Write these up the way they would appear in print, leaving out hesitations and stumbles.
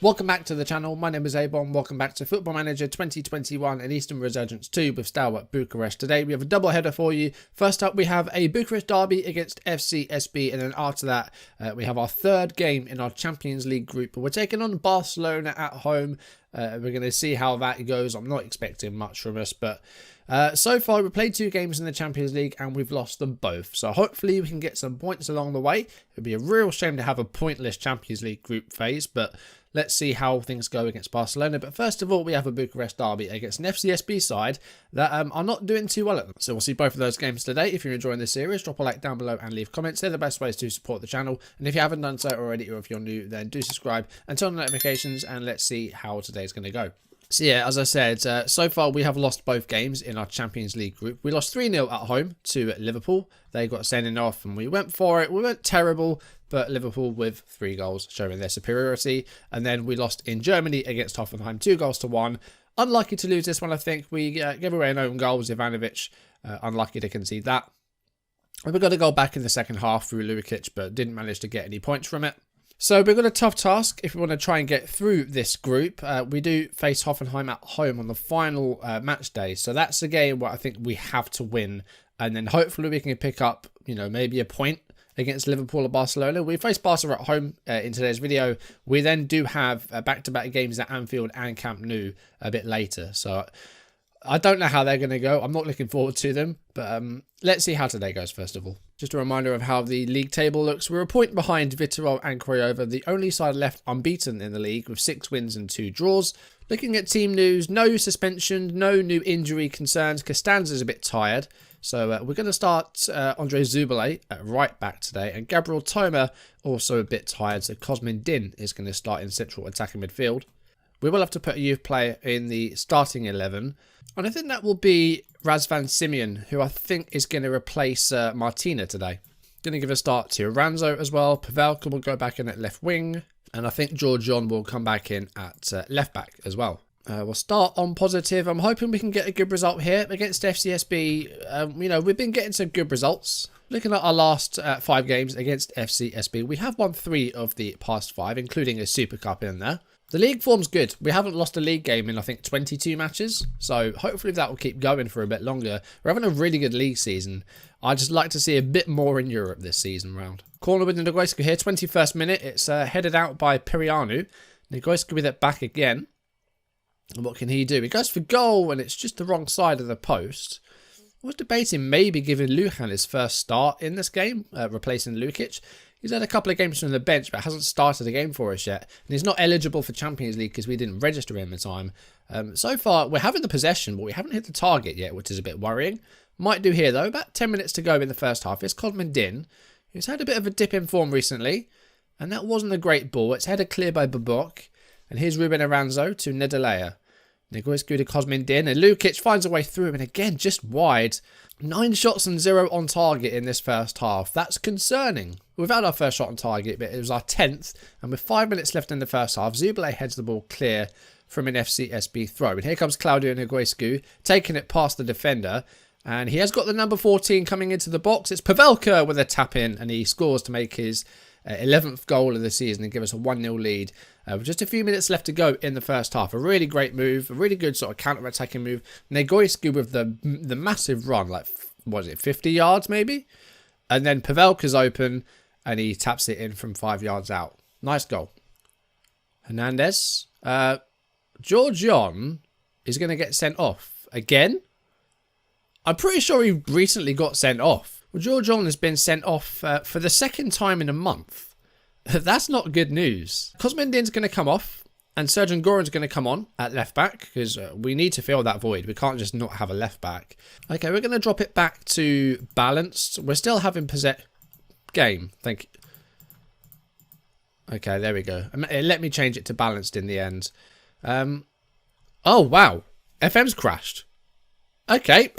Welcome back to the channel. My name is A-bomb. Welcome back to Football Manager 2021 and Eastern Resurgence 2 with STEAUA Bucharest. Today we have a double header for you. First up we have a Bucharest derby against FCSB, and then after that we have our third game in our Champions League group. We're taking on Barcelona at home. We're going to see how that goes. I'm not expecting much from us, but so far we played 2 games in the Champions League and we've lost them both. So hopefully we can get some points along the way. It would be a real shame to have a pointless Champions League group phase, but let's see how things go against Barcelona. But first of all, we have a Bucharest derby against an FCSB side that are not doing too well at them. So we'll see both of those games today. If you're enjoying this series, drop a like down below and leave comments. They're the best ways to support the channel. And if you haven't done so already, or if you're new, then do subscribe and turn on notifications, and let's see how today's going to go. So yeah, as I said, so far we have lost both games in our Champions League group. We lost 3-0 at home to Liverpool. They got sending off and we went for it. We weren't terrible, but Liverpool with 3 goals showing their superiority. And then we lost in Germany against Hoffenheim 2-1. Unlucky to lose this one, I think. We gave away an own goal with Ivanovic. Unlucky to concede that. And we got a goal back in the second half through Lukic, but didn't manage to get any points from it. So we've got a tough task if we want to try and get through this group. We do face Hoffenheim at home on the final match day. So that's a game where I think we have to win. And then hopefully we can pick up, maybe a point against Liverpool or Barcelona. We face Barca at home in today's video. We then do have back-to-back games at Anfield and Camp Nou a bit later. So I don't know how they're going to go. I'm not looking forward to them. But let's see how today goes first of all. Just a reminder of how the league table looks. We're a point behind Viitorul and Craiova, the only side left unbeaten in the league with 6 wins and 2 draws. Looking at team news, no suspension, no new injury concerns. Costanza's a bit tired. So we're going to start Andre Zubale at right back today, and Gabriel Toma also a bit tired. So Cosmin Din is going to start in central attacking midfield. We will have to put a youth player in the starting 11. And I think that will be Razvan Simeon, who I think is going to replace Martina today. Going to give a start to Ranzo as well. Pavelka will go back in at left wing. And I think George John will come back in at left back as well. We'll start on positive. I'm hoping we can get a good result here against FCSB. We've been getting some good results. Looking at our last 5 games against FCSB, we have won 3 of the past 5, including a Super Cup in there. The league form's good. We haven't lost a league game in, I think, 22 matches. So hopefully that will keep going for a bit longer. We're having a really good league season. I'd just like to see a bit more in Europe this season round. Corner with Negoiscu here, 21st minute. It's headed out by Perianu. Negoiscu with it back again. And what can he do? He goes for goal and it's just the wrong side of the post. I was debating maybe giving Lujan his first start in this game, replacing Lukic. He's had a couple of games from the bench, but hasn't started a game for us yet. And he's not eligible for Champions League because we didn't register him in time. So far, we're having the possession, but we haven't hit the target yet, which is a bit worrying. Might do here, though. About 10 minutes to go in the first half. It's Cosmin Din, who's had a bit of a dip in form recently. And that wasn't a great ball. It's headed clear by Babok. And here's Ruben Aranzo to Nedalea. Negoiscu to Cosmin Din, and Lukic finds a way through, and again, just wide. 9 shots and 0 on target in this first half. That's concerning. We've had our first shot on target, but it was our 10th, and with 5 minutes left in the first half, Zubale heads the ball clear from an FCSB throw. And here comes Claudio Negoiscu, taking it past the defender, and he has got the number 14 coming into the box. It's Pavelka with a tap-in, and he scores to make his 11th goal of the season and give us a 1-0 lead. With just a few minutes left to go in the first half. A really great move, a really good sort of counter-attacking move. Negoiscu with the massive run, like, what is it, 50 yards maybe? And then Pavelka's open and he taps it in from 5 yards out. Nice goal. Hernandez. George John is going to get sent off again. I'm pretty sure he recently got sent off. Well, George John has been sent off for the second time in a month. That's not good news. Cosmin Din's going to come off and Sergeant Goran's going to come on at left back because we need to fill that void. We can't just not have a left back. Okay, we're going to drop it back to balanced. We're still having game. Thank you. Okay, there we go. Let me change it to balanced in the end. Oh, wow. FM's crashed. Okay.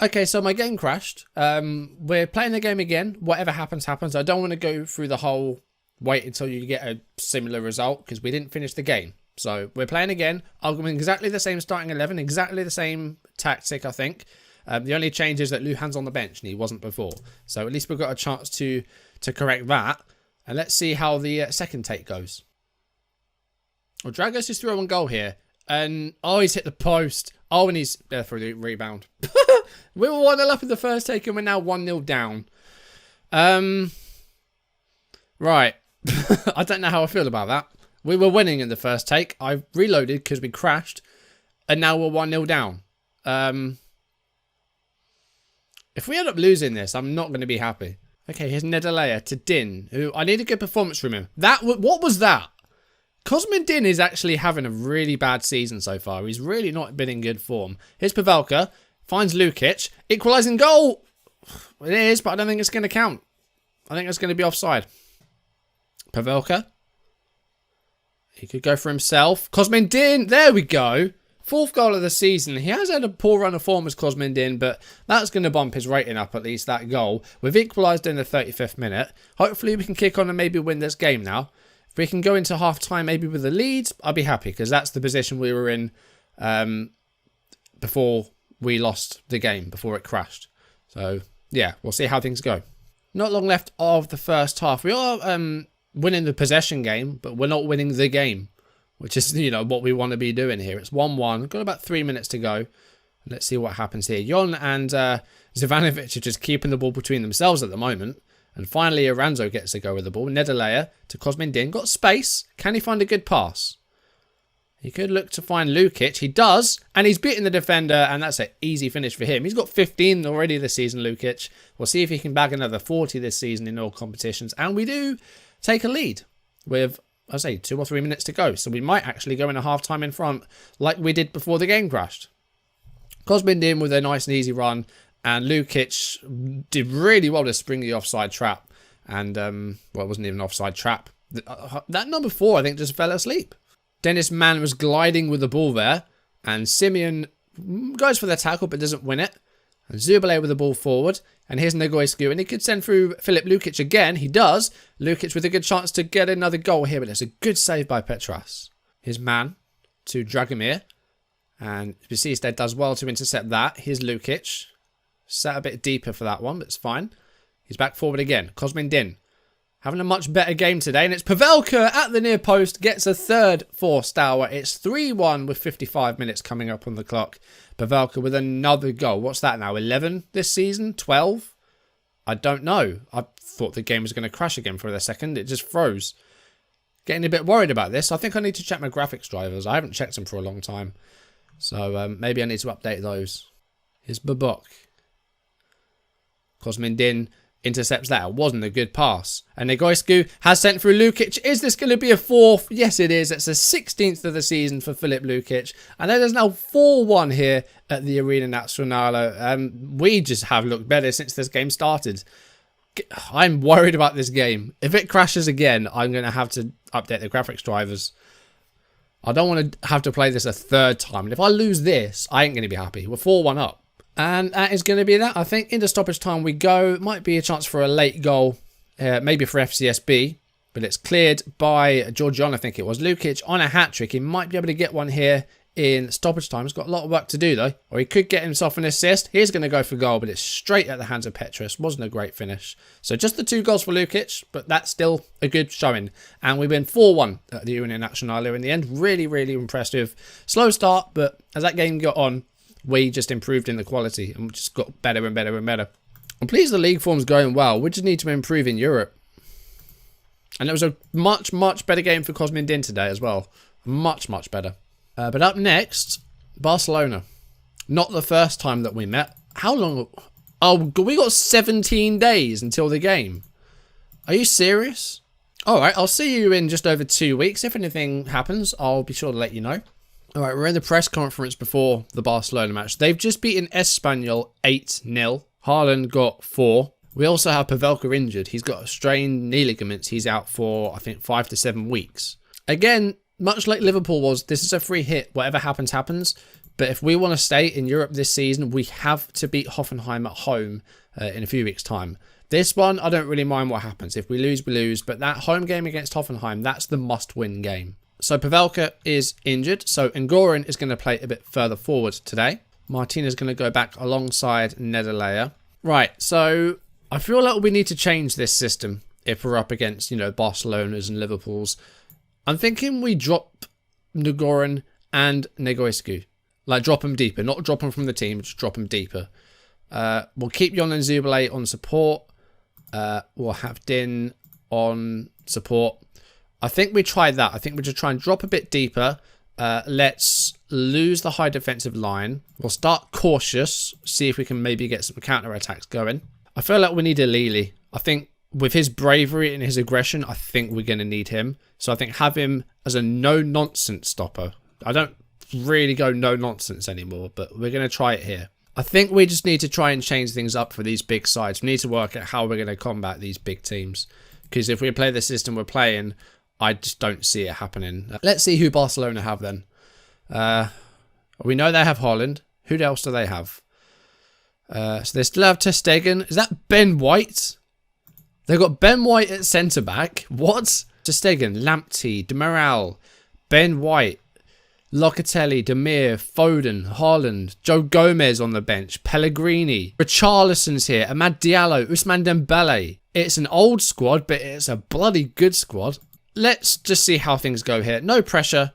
Okay, so my game crashed. We're playing the game again. Whatever happens, happens. I don't want to go through the whole wait until you get a similar result because we didn't finish the game. So we're playing again. I'll go in exactly the same starting 11, exactly the same tactic, I think. The only change is that Lujan's on the bench and he wasn't before. So at least we've got a chance to correct that. And let's see how the second take goes. Well, Dragos is through on goal here. And, oh, he's hit the post. Oh, and he's there for the rebound. We were 1-0 up in the first take and we're now 1-0 down. Right. I don't know how I feel about that. We were winning in the first take. I reloaded because we crashed. And now we're 1-0 down. If we end up losing this, I'm not going to be happy. Okay, here's Nedalea to Din, who I need a good performance from him. What was that? Cosmin Din is actually having a really bad season so far. He's really not been in good form. Here's Pavelka. Finds Lukic. Equalising goal. It is, but I don't think it's going to count. I think it's going to be offside. Pavelka. He could go for himself. Cosmin Din. There we go. 4th goal of the season. He has had a poor run of form as Cosmin Din, but that's going to bump his rating up at least, that goal. We've equalised in the 35th minute. Hopefully we can kick on and maybe win this game now. If we can go into half-time maybe with a lead, I'll be happy because that's the position we were in before we lost the game, before it crashed. So, yeah, we'll see how things go. Not long left of the first half. We are winning the possession game, but we're not winning the game, which is, you know, what we want to be doing here. It's 1-1. We've got about 3 minutes to go. Let's see what happens here. Jon and Zivanovic are just keeping the ball between themselves at the moment. And finally, Aranzo gets to go with the ball. Nedalea to Cosmin Din. Got space. Can he find a good pass? He could look to find Lukic. He does. And he's beating the defender. And that's an easy finish for him. He's got 15 already this season, Lukic. We'll see if he can bag another 40 this season in all competitions. And we do take a lead with, I say, 2 or 3 minutes to go. So we might actually go in a half-time in front like we did before the game crashed. Cosmin Din with a nice and easy run. And Lukic did really well to spring the offside trap. And, well, it wasn't even an offside trap. That number 4, I think, just fell asleep. Dennis Mann was gliding with the ball there. And Simeon goes for the tackle but doesn't win it. And Zubale with the ball forward. And here's Negoescu. And he could send through Filip Lukic again. He does. Lukic with a good chance to get another goal here. But it's a good save by Petras. Here's Mann to Dragomir. And Baptiste does well to intercept that. Here's Lukic. Sat a bit deeper for that one, but it's fine. He's back forward again. Cosmin Din having a much better game today. And it's Pavelka at the near post. Gets a third for Steaua. It's 3-1 with 55 minutes coming up on the clock. Pavelka with another goal. What's that now? 11 this season? 12? I don't know. I thought the game was going to crash again for a second. It just froze. Getting a bit worried about this. I think I need to check my graphics drivers. I haven't checked them for a long time. So maybe I need to update those. Here's Babok. Cosmin Din intercepts that. It wasn't a good pass. And Negoescu has sent through Lukic. Is this going to be a 4th? Yes, it is. It's the 16th of the season for Filip Lukic. And it is now 4-1 here at the Arena Națională. We just have looked better since this game started. I'm worried about this game. If it crashes again, I'm going to have to update the graphics drivers. I don't want to have to play this a 3rd time. And if I lose this, I ain't going to be happy. We're 4-1 up. And that is going to be that. I think into stoppage time we go. It might be a chance for a late goal, maybe for FCSB. But it's cleared by Georgian, I think it was. Lukic on a hat-trick. He might be able to get one here in stoppage time. He's got a lot of work to do, though. Or he could get himself an assist. He's going to go for goal, but it's straight at the hands of Petras. Wasn't a great finish. So just the 2 goals for Lukic, but that's still a good showing. And we win 4-1 at the Arena Națională in the end. Really, really impressive. Slow start, but as that game got on, we just improved in the quality and we just got better and better and better. I'm pleased the league form's going well. We just need to improve in Europe. And it was a much, much better game for Cosmin Din today as well. Much, much better. But up next, Barcelona. Not the first time that we met. How long? Oh, we got 17 days until the game. Are you serious? Alright, I'll see you in just over 2 weeks. If anything happens, I'll be sure to let you know. Alright, we're in the press conference before the Barcelona match. They've just beaten Espanyol 8-0. Haaland got 4. We also have Pavelka injured. He's got strained knee ligaments. He's out for, I think, 5 to 7 weeks. Again, much like Liverpool was, this is a free hit. Whatever happens, happens. But if we want to stay in Europe this season, we have to beat Hoffenheim at home in a few weeks' time. This one, I don't really mind what happens. If we lose, we lose. But that home game against Hoffenheim, that's the must-win game. So Pavelka is injured. So Ngoran is going to play a bit further forward today. Martinez is going to go back alongside Nedalea. Right, so I feel like we need to change this system if we're up against, Barcelona's and Liverpool's. I'm thinking we drop Nagoran, and Negoescu. Like, drop them deeper. Not drop them from the team, just drop them deeper. We'll keep Jon and Zubale on support. We'll have Din on support. I think we tried that. I think we just try and drop a bit deeper. Let's lose the high defensive line. We'll start cautious. See if we can maybe get some counter-attacks going. I feel like we need a Lili. I think with his bravery and his aggression, I think we're going to need him. So I think have him as a no-nonsense stopper. I don't really go no-nonsense anymore, but we're going to try it here. I think we just need to try and change things up for these big sides. We need to work out how we're going to combat these big teams. Because if we play the system we're playing, I just don't see it happening. Let's see who Barcelona have then. We know they have Haaland. Who else do they have? So they still have ter Stegen. Is that Ben White? They've got Ben White at centre-back. What? Ter Stegen, Lamptey, Demiral, Ben White, Locatelli, Demir, Foden, Haaland, Joe Gomez on the bench, Pellegrini, Richarlison's here, Amad Diallo, Ousmane Dembele. It's an old squad, but it's a bloody good squad. Let's just see how things go here. No pressure.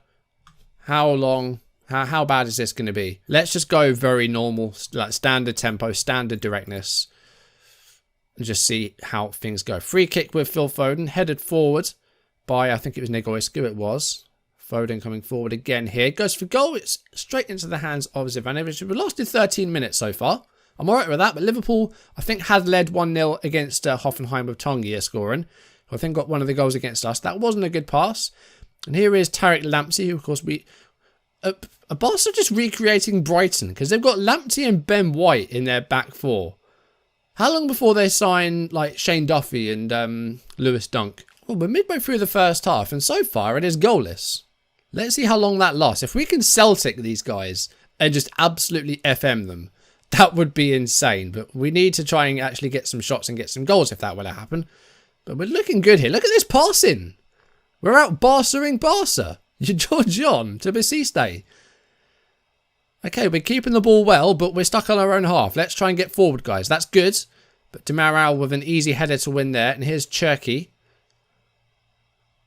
How long? How bad is this going to be? Let's just go very normal, like standard tempo, standard directness. And just see how things go. Free kick with Phil Foden, headed forward by, I think it was Negoescu, it was. Foden coming forward again here. Goes for goal. It's straight into the hands of Zivanovic. We've lasted 13 minutes so far. I'm alright with that, but Liverpool, I think, had led 1-0 against Hoffenheim with Tongia scoring. I think got one of the goals against us. That wasn't a good pass. And here is Tariq Lamptey, who, of course, Barca just recreating Brighton, because they've got Lamptey and Ben White in their back four. How long before they sign, like, Shane Duffy and Lewis Dunk? Well, we're midway through the first half, and so far it is goalless. Let's see how long that lasts. If we can Celtic these guys and just absolutely FM them, that would be insane. But we need to try and actually get some shots and get some goals if that were to happen. But we're looking good here. Look at this passing. We're out Barca-ing Barca. John to Basiste. Okay, we're keeping the ball well, but we're stuck on our own half. Let's try and get forward, guys. That's good. But Demiral with an easy header to win there. And here's Cherki,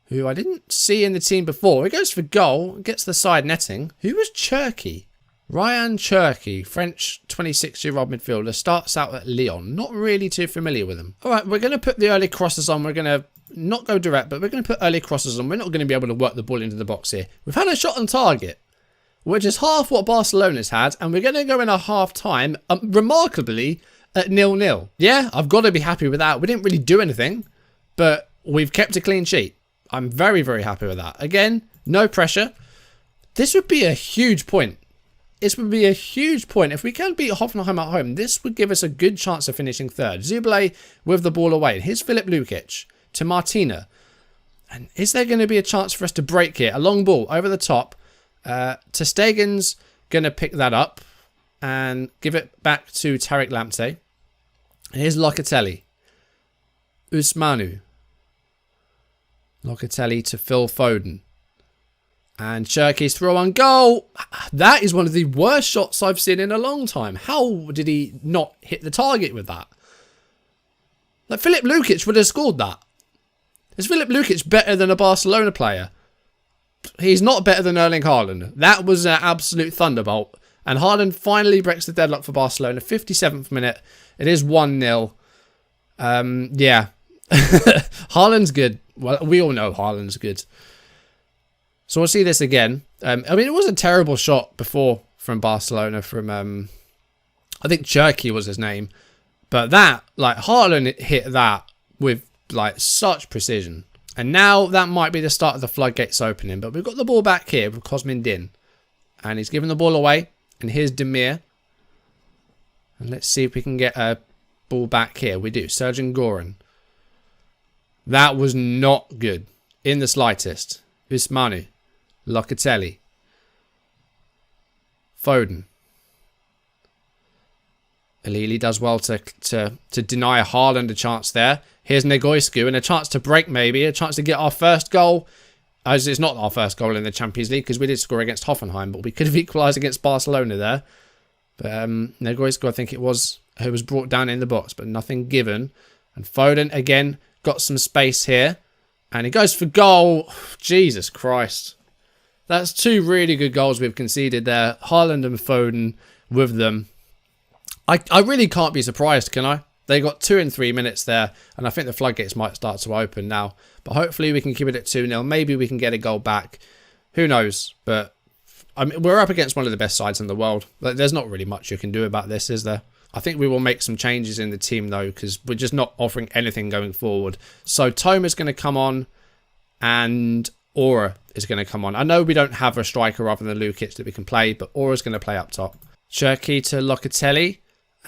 who I didn't see in the team before. He goes for goal, gets the side netting. Who was Cherki? Ryan Cherki, French 26-year-old midfielder, starts out at Lyon. Not really too familiar with him. All right, we're going to put the early crosses on. We're going to not go direct, but we're going to put early crosses on. We're not going to be able to work the ball into the box here. We've had a shot on target, which is half what Barcelona's had, and we're going to go in a half-time, remarkably, at 0-0. Yeah, I've got to be happy with that. We didn't really do anything, but we've kept a clean sheet. I'm very, very happy with that. Again, no pressure. This would be a huge point. This would be a huge point. If we can beat Hoffenheim at home, this would give us a good chance of finishing third. Zubale with the ball away. Here's Filip Lukic to Martina. And is there going to be a chance for us to break here? A long ball over the top. Ter Stegen's going to pick that up and give it back to Tariq Lamptey. And here's Locatelli. Ousmane. Locatelli to Phil Foden. And Cherki's throw on goal. That is one of the worst shots I've seen in a long time. How did he not hit the target with that? Like, Filip Lukic would have scored that. Is Filip Lukic better than a Barcelona player? He's not better than Erling Haaland. That was an absolute thunderbolt. And Haaland finally breaks the deadlock for Barcelona. 57th minute. It is 1-0. Yeah. Haaland's good. Well, we all know Haaland's good. So we'll see this again. I mean, it was a terrible shot before from Barcelona from, I think Cherki was his name. But that, like, Haaland hit that with, like, such precision. And now that might be the start of the floodgates opening. But we've got the ball back here with Cosmin Din. And he's giving the ball away. And here's Demir. And let's see if we can get a ball back here. We do. Sergeant Goran. That was not good in the slightest. Ousmane. Locatelli. Foden. Alili does well to deny Haaland a chance there. Here's Negoescu and a chance to break maybe. A chance to get our first goal. As it's not our first goal in the Champions League because we did score against Hoffenheim. But we could have equalised against Barcelona there. But Negoescu, I think it was, who was brought down in the box. But nothing given. And Foden again got some space here. And he goes for goal. Jesus Christ. That's two really good goals we've conceded there. Haaland and Foden with them. I really can't be surprised, can I? They got 2 in 3 minutes there, and I think the floodgates might start to open now. But hopefully we can keep it at 2-0. Maybe we can get a goal back. Who knows? But I mean, we're up against one of the best sides in the world. Like, there's not really much you can do about this, is there? I think we will make some changes in the team, though, because we're just not offering anything going forward. So Toma's going to come on, and Aura is going to come on. I know we don't have a striker other than Lukic that we can play, but Aura's going to play up top. Cherki to Locatelli.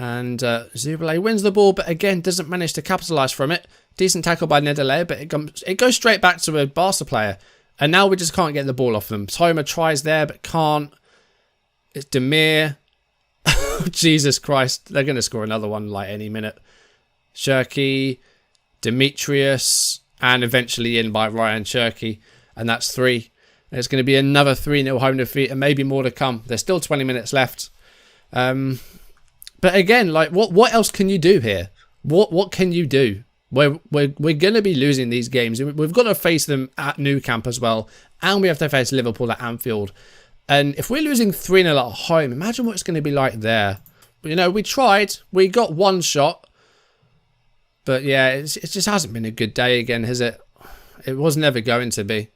And Zubale wins the ball, but again, doesn't manage to capitalise from it. Decent tackle by Nedele, but it goes straight back to a Barca player. And now we just can't get the ball off them. Toma tries there, but can't. It's Demir. Jesus Christ. They're going to score another one like any minute. Cherki, Demetrius, and eventually in by Ryan Cherki. And that's 3. And it's going to be another 3-0 home defeat, and maybe more to come. There's still 20 minutes left. But again, like, what else can you do here? What can you do? We're going to be losing these games. We've got to face them at Nou Camp as well. And we have to face Liverpool at Anfield. And if we're losing 3-0 at home, imagine what it's going to be like there. You know, we tried. We got one shot. But yeah, it just hasn't been a good day again, has it? It was never going to be.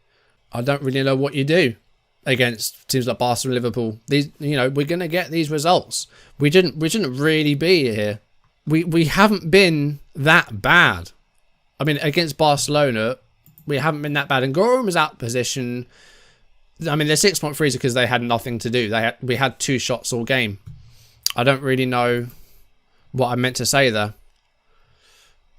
I don't really know what you do against teams like Barcelona and Liverpool. These, you know, we're going to get these results. We shouldn't really be here. We haven't been that bad. I mean, against Barcelona, we haven't been that bad. And Goran was out of position. I mean, they're 6-point freezer because they had nothing to do. We had 2 shots all game. I don't really know what I meant to say there.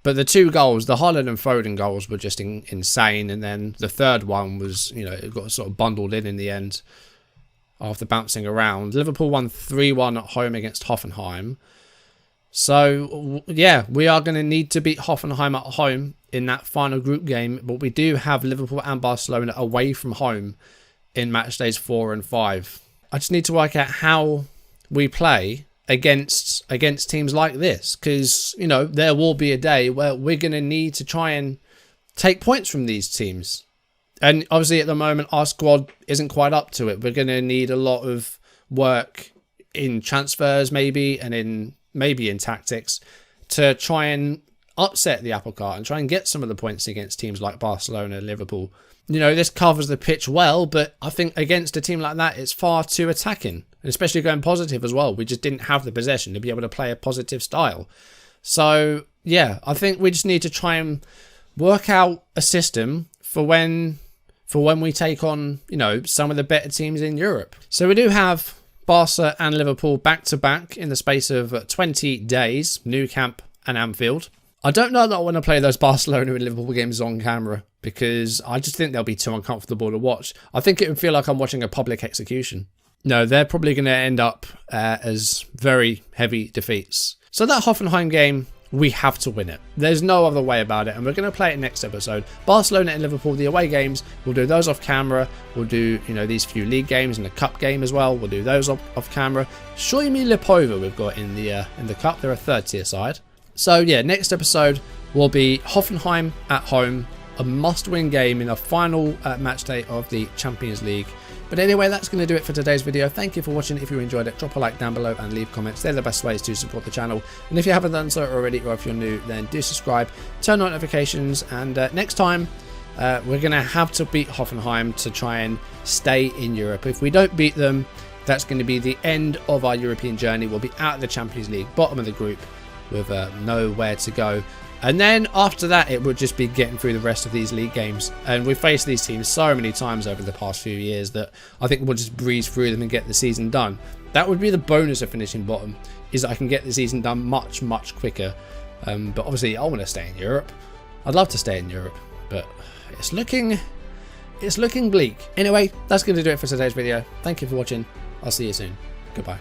But the 2 goals, the Haaland and Foden goals, were just insane. And then the third one was, you know, it got sort of bundled in the end after bouncing around. Liverpool won 3-1 at home against Hoffenheim. So, yeah, we are going to need to beat Hoffenheim at home in that final group game. But we do have Liverpool and Barcelona away from home in match days 4 and 5. I just need to work out how we play against teams like this, because, you know, there will be a day where we're going to need to try and take points from these teams. And obviously at the moment our squad isn't quite up to it. We're going to need a lot of work in transfers maybe, and in tactics to try and upset the apple cart and try and get some of the points against teams like Barcelona, Liverpool. You know, this covers the pitch well, but I think against a team like that, it's far too attacking, and especially going positive as well. We just didn't have the possession to be able to play a positive style. So, yeah, I think we just need to try and work out a system for when we take on, you know, some of the better teams in Europe. So we do have Barca and Liverpool back-to-back in the space of 20 days, Nou Camp and Anfield. I don't know that I want to play those Barcelona and Liverpool games on camera, because I just think they'll be too uncomfortable to watch. I think it would feel like I'm watching a public execution. No, they're probably going to end up as very heavy defeats. So that Hoffenheim game, we have to win it. There's no other way about it, and we're going to play it next episode. Barcelona and Liverpool, the away games, we'll do those off camera. We'll do, you know, these few league games and the cup game as well. We'll do those off camera. Shoimi Lipova we've got in the cup. They're a 3rd tier side. So yeah, next episode will be Hoffenheim at home, a must-win game in a final match day of the Champions League. But anyway, that's going to do it for today's video. Thank you for watching. If you enjoyed it, drop a like down below and leave comments. They're the best ways to support the channel. And if you haven't done so already, or if you're new, then do subscribe, turn on notifications, and next time we're going to have to beat Hoffenheim to try and stay in Europe. If we don't beat them, that's going to be the end of our European journey. We'll be out of the Champions League, bottom of the group, with nowhere to go. And then after that, it would just be getting through the rest of these league games. And we've faced these teams so many times over the past few years that I think we'll just breeze through them and get the season done. That would be the bonus of finishing bottom, is that I can get the season done much, much quicker. But obviously, I want to stay in Europe. I'd love to stay in Europe, but it's looking bleak. Anyway, that's going to do it for today's video. Thank you for watching. I'll see you soon. Goodbye.